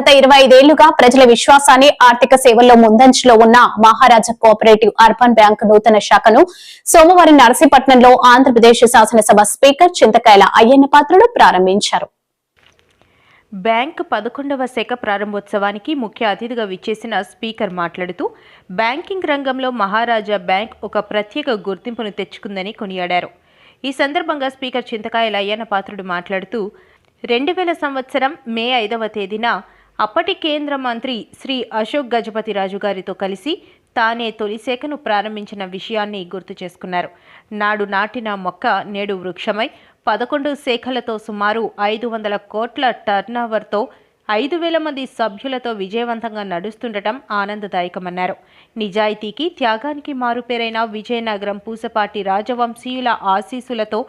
గత 25 ఏళ్లుగా ప్రజల విశ్వాసాన్ని ఆర్థిక సేవల్లో ముందంజలో ఉన్న మహారాజా కోఆపరేటివ్ అర్బన్ బ్యాంక్ నూతన శాఖను సోమవారం నర్సీపట్నంలో ఆంధ్రప్రదేశ్ శాసనసభ స్పీకర్ చింతకాయల అయ్యన్న పాత్రుడు ప్రారంభించారు. బ్యాంక్ 11వ శాఖ ప్రారంభోత్సవానికి ముఖ్య అతిథిగా విచ్చేసిన స్పీకర్ మాట్లాడుతూ బ్యాంకింగ్ రంగంలో మహారాజా బ్యాంక్ ఒక ప్రత్యేక గుర్తింపును తెచ్చుకుందని కొనియాడారు. ఈ సందర్భంగా స్పీకర్ చింతకాయల అయ్యన్న పాత్రుడు మాట్లాడుతూ 2000 సంవత్సరం మే 5వ తేదీన అప్పటి కేంద్ర మంత్రి శ్రీ అశోక్ గజపతిరాజు గారితో కలిసి తానే తొలి శాఖను ప్రారంభించిన విషయాన్ని గుర్తు చేసుకున్నారు. నాడు నాటిన మొక్క నేడు వృక్షమై 11 శాఖలతో సుమారు 500 కోట్ల టర్నోవర్తో 5000 మంది సభ్యులతో విజయవంతంగా నడుస్తుండటం ఆనందదాయకమన్నారు. నిజాయితీకి త్యాగానికి మారుపేరైన విజయనగరం పూసపాటి రాజవంశీయుల ఆశీస్సులతో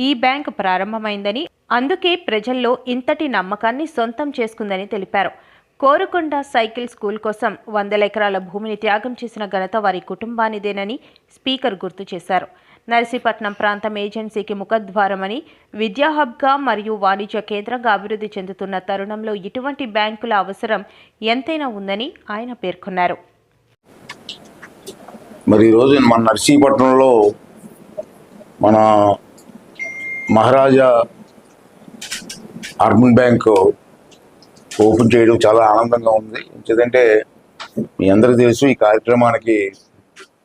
ఈ బ్యాంక్ ప్రారంభమైందని, అందుకే ప్రజల్లో ఇంతటి నమ్మకాన్ని సొంతం చేసుకుందని తెలిపారు. కోరుకొండ సైకిల్ స్కూల్ కోసం 100 ఎకరాల భూమిని త్యాగం చేసిన ఘనత వారి కుటుంబానిదేనని స్పీకర్ గుర్తు చేశారు. నర్సీపట్నం ప్రాంతం ఏజెన్సీకి ముఖద్వారమని, విద్యా హబ్గా మరియు వాణిజ్య కేంద్రంగా అభివృద్ధి చెందుతున్న తరుణంలో ఇటువంటి బ్యాంకుల అవసరం ఎంతైనా ఉందని ఆయన పేర్కొన్నారు. మరి ఈరోజు మన నర్సీపట్నంలో మన మహారాజా అర్బన్ బ్యాంకు ఓపెన్ చేయడం చాలా ఆనందంగా ఉంది. ఎందుకంటే మీ అందరికీ తెలుసు ఈ కార్యక్రమానికి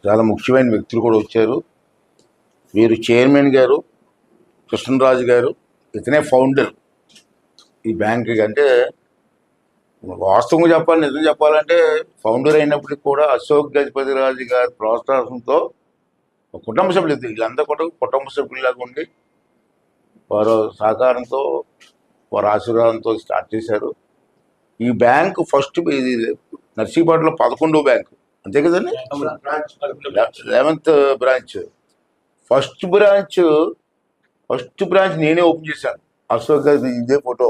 చాలా ముఖ్యమైన వ్యక్తులు కూడా వచ్చారు. వీరు చైర్మన్ గారు కృష్ణరాజు గారు, ఇతనే ఫౌండర్ ఈ బ్యాంక్కి. అంటే వాస్తవంగా చెప్పాలి, నిజం చెప్పాలంటే ఫౌండర్ అయినప్పటికీ కూడా అశోక్ గజపతిరాజు గారి ప్రోత్సాహంతో కుటుంబ సభ్యులు వీళ్ళందరూ కూడా కుటుంబ సభ్యులాగా ఉండి వారు సహకారంతో వారి ఆశీర్వాదంతో స్టార్ట్ చేశారు. ఈ బ్యాంకు ఫస్ట్ ఇది నర్సీపట్నంలో 11వ బ్యాంకు, అంతే కదండి, 11th బ్రాంచ్. ఫస్ట్ బ్రాంచ్ నేనే ఓపెన్ చేశాను. అశోక్ గారు, ఇదే ఫోటో,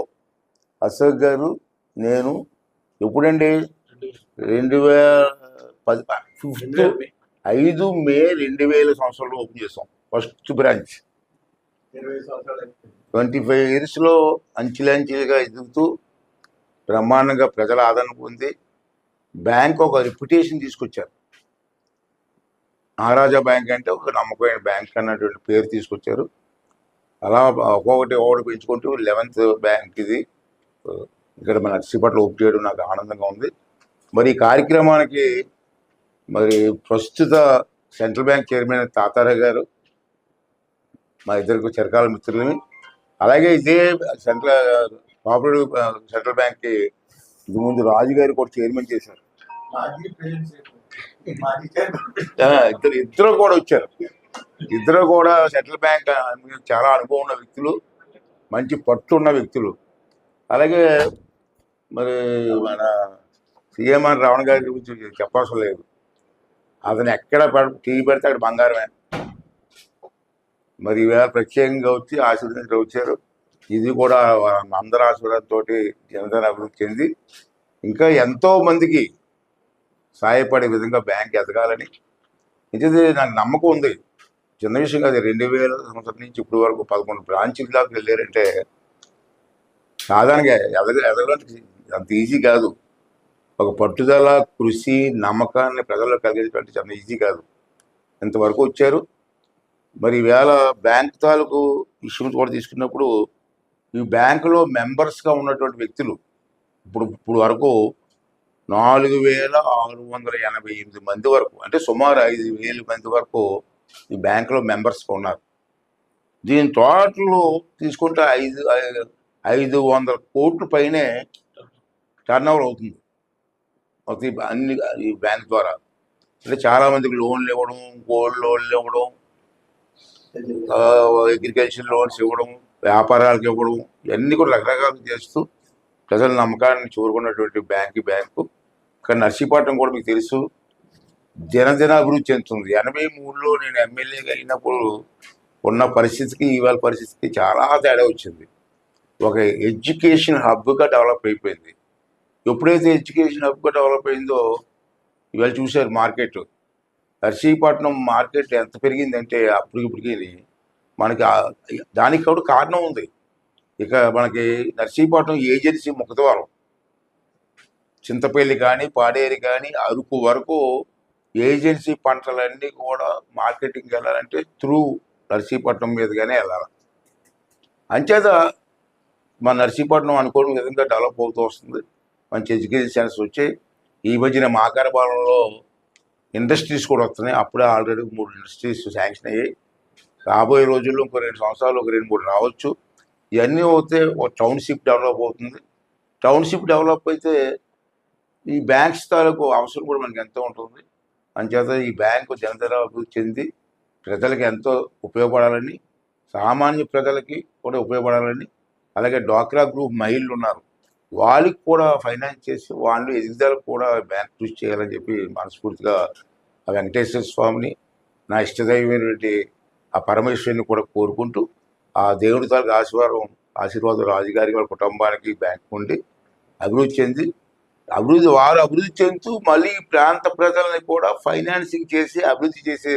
అశోక్ గారు నేను ఎప్పుడండి 5 మే 2000 సంవత్సరంలో ఓపెన్ చేసాం ఫస్ట్ బ్రాంచ్. 25 ఇయర్స్లో అంచెలంచెలుగా ఎదుగుతూ బ్రహ్మాండంగా ప్రజల ఆదరణ పొంది బ్యాంక్ ఒక రెప్యుటేషన్ తీసుకొచ్చారు. మహారాజా బ్యాంక్ అంటే ఒక నమ్మకమైన బ్యాంక్ అన్నటువంటి పేరు తీసుకొచ్చారు. అలా ఒక్కొక్కటి పెంచుకుంటూ 11th బ్యాంక్ ఇది ఇక్కడ మన నర్సీపట్నంలో ఓపెన్ చేయడం నాకు ఆనందంగా ఉంది. మరి ఈ కార్యక్రమానికి మరి ప్రస్తుత సెంట్రల్ బ్యాంక్ చైర్మన్ తాతారావు గారు మా ఇద్దరికి చిరకాల మిత్రులని, అలాగే ఇదే కోఆపరేటివ్ సెంట్రల్ బ్యాంక్కి ఇది ముందు రాజు గారు కూడా చైర్మన్ చేశారు. ఇద్దరు కూడా వచ్చారు. ఇద్దరు కూడా సెంట్రల్ బ్యాంక్ చాలా అనుభవం ఉన్న వ్యక్తులు, మంచి పట్టు ఉన్న వ్యక్తులు. అలాగే మరి మన సీఎంఆర్ రావణ గారి గురించి చెప్పవలసిన లేదు. అతను ఎక్కడ టీవీ పెడితే అక్కడ బంగారమే. మరి ఈవేళ ప్రత్యేకంగా వచ్చి ఆశీర్వదించడం వచ్చారు. ఇది కూడా అందరి ఆశీర్వాదంతో జనధన అభివృద్ధి చెంది ఇంకా ఎంతో మందికి సహాయపడే విధంగా బ్యాంక్ ఎదగాలని ఇది నాకు నమ్మకం ఉంది. చిన్న విషయం కాదు. 2000 సంవత్సరం నుంచి ఇప్పటి వరకు 11 బ్రాంచీల దాకా వెళ్ళారంటే సాధారణంగా ఎదగడానికి అంత ఈజీ కాదు. ఒక పట్టుదల, కృషి, నమ్మకాన్ని ప్రజల్లో కలిగేటువంటి చాలా ఈజీ కాదు. ఇంతవరకు వచ్చారు. మరి ఈవేళ బ్యాంక్ తాలూకు ఇష్యూస్ కూడా తీసుకున్నప్పుడు ఈ బ్యాంకులో మెంబర్స్గా ఉన్నటువంటి వ్యక్తులు ఇప్పుడు వరకు 4688 మంది వరకు, అంటే సుమారు 5000 మంది వరకు ఈ బ్యాంకులో మెంబర్స్గా ఉన్నారు. దీని టోటల్ తీసుకుంటే 500 కోట్ల పైనే టర్నోవర్ అవుతుంది అన్ని ఈ బ్యాంక్ ద్వారా. అంటే చాలామందికి లోన్లు ఇవ్వడం, గోల్డ్ లోన్లు ఇవ్వడం, అగ్రికల్చర్ లోన్స్ ఇవ్వడం, వ్యాపారాలకు ఇవ్వడం, ఇవన్నీ కూడా రకరకాలు చేస్తూ ప్రజల నమ్మకాన్ని చూరుకున్నటువంటి బ్యాంకు. ఇక్కడ నర్సీపట్నం కూడా మీకు తెలుసు దినదిన అభివృద్ధి చెందుతుంది. 83లో నేను ఎమ్మెల్యేగా అయినప్పుడు ఉన్న పరిస్థితికి ఇవాళ పరిస్థితికి చాలా తేడా వచ్చింది. ఒక ఎడ్యుకేషన్ హబ్గా డెవలప్ అయిపోయింది. ఎప్పుడైతే ఎడ్యుకేషన్ హబ్గా డెవలప్ అయిందో ఇవాళ చూశారు మార్కెట్, నర్సీపట్నం మార్కెట్ ఎంత పెరిగిందంటే అప్పటికిప్పటికి మనకి దానికి కూడా కారణం ఉంది. ఇక మనకి నర్సీపట్నం ఏజెన్సీ ముఖద్వారం చింతపల్లి కానీ పాడేరు కానీ అరకు వరకు ఏజెన్సీ పంటలన్నీ కూడా మార్కెటింగ్కి వెళ్ళాలంటే త్రూ నర్సీపట్నం మీదుగానే వెళ్ళాలి. అంచేత మన నర్సీపట్నం అనుకోని విధంగా డెవలప్ అవుతూ వస్తుంది. మంచి ఎడ్యుకేషన్ సెంటర్స్ వచ్చాయి. ఈ మధ్యన మాకారపాలెంలో ఇండస్ట్రీస్ కూడా వస్తున్నాయి. అప్పుడే ఆల్రెడీ 3 ఇండస్ట్రీస్ శాంక్షన్ అయ్యాయి. రాబోయే రోజుల్లో ఇంకో 2 సంవత్సరాలు ఒక 2-3 రావచ్చు. ఇవన్నీ అవుతే ఒక టౌన్షిప్ డెవలప్ అవుతుంది. టౌన్షిప్ డెవలప్ అయితే ఈ బ్యాంక్స్ తాలూకు అవసరం కూడా మనకి ఎంతో ఉంటుంది. అంచేత ఈ బ్యాంకు జనతర అభివృద్ధి చెంది ప్రజలకు ఎంతో ఉపయోగపడాలని, సామాన్య ప్రజలకి కూడా ఉపయోగపడాలని, అలాగే డ్వాక్రా గ్రూప్ మహిళలు ఉన్నారు, వాళ్ళకి కూడా ఫైనాన్స్ చేసి వాళ్ళు ఎదుగుదలకు కూడా బ్యాంక్ కృషి చేయాలని చెప్పి మనస్ఫూర్తిగా ఆ వెంకటేశ్వర స్వామిని, నా ఇష్టదైవమైనటువంటి ఆ పరమేశ్వరుని కూడా కోరుకుంటూ, ఆ దేవుడి తాలూకు ఆశీర్వాదం రాజుగారి వాళ్ళ కుటుంబానికి బ్యాంక్ ఉండి అభివృద్ధి చెంది వారు అభివృద్ధి చెందుతూ మళ్ళీ ప్రాంత ప్రజల్ని కూడా ఫైనాన్సింగ్ చేసి అభివృద్ధి చేసే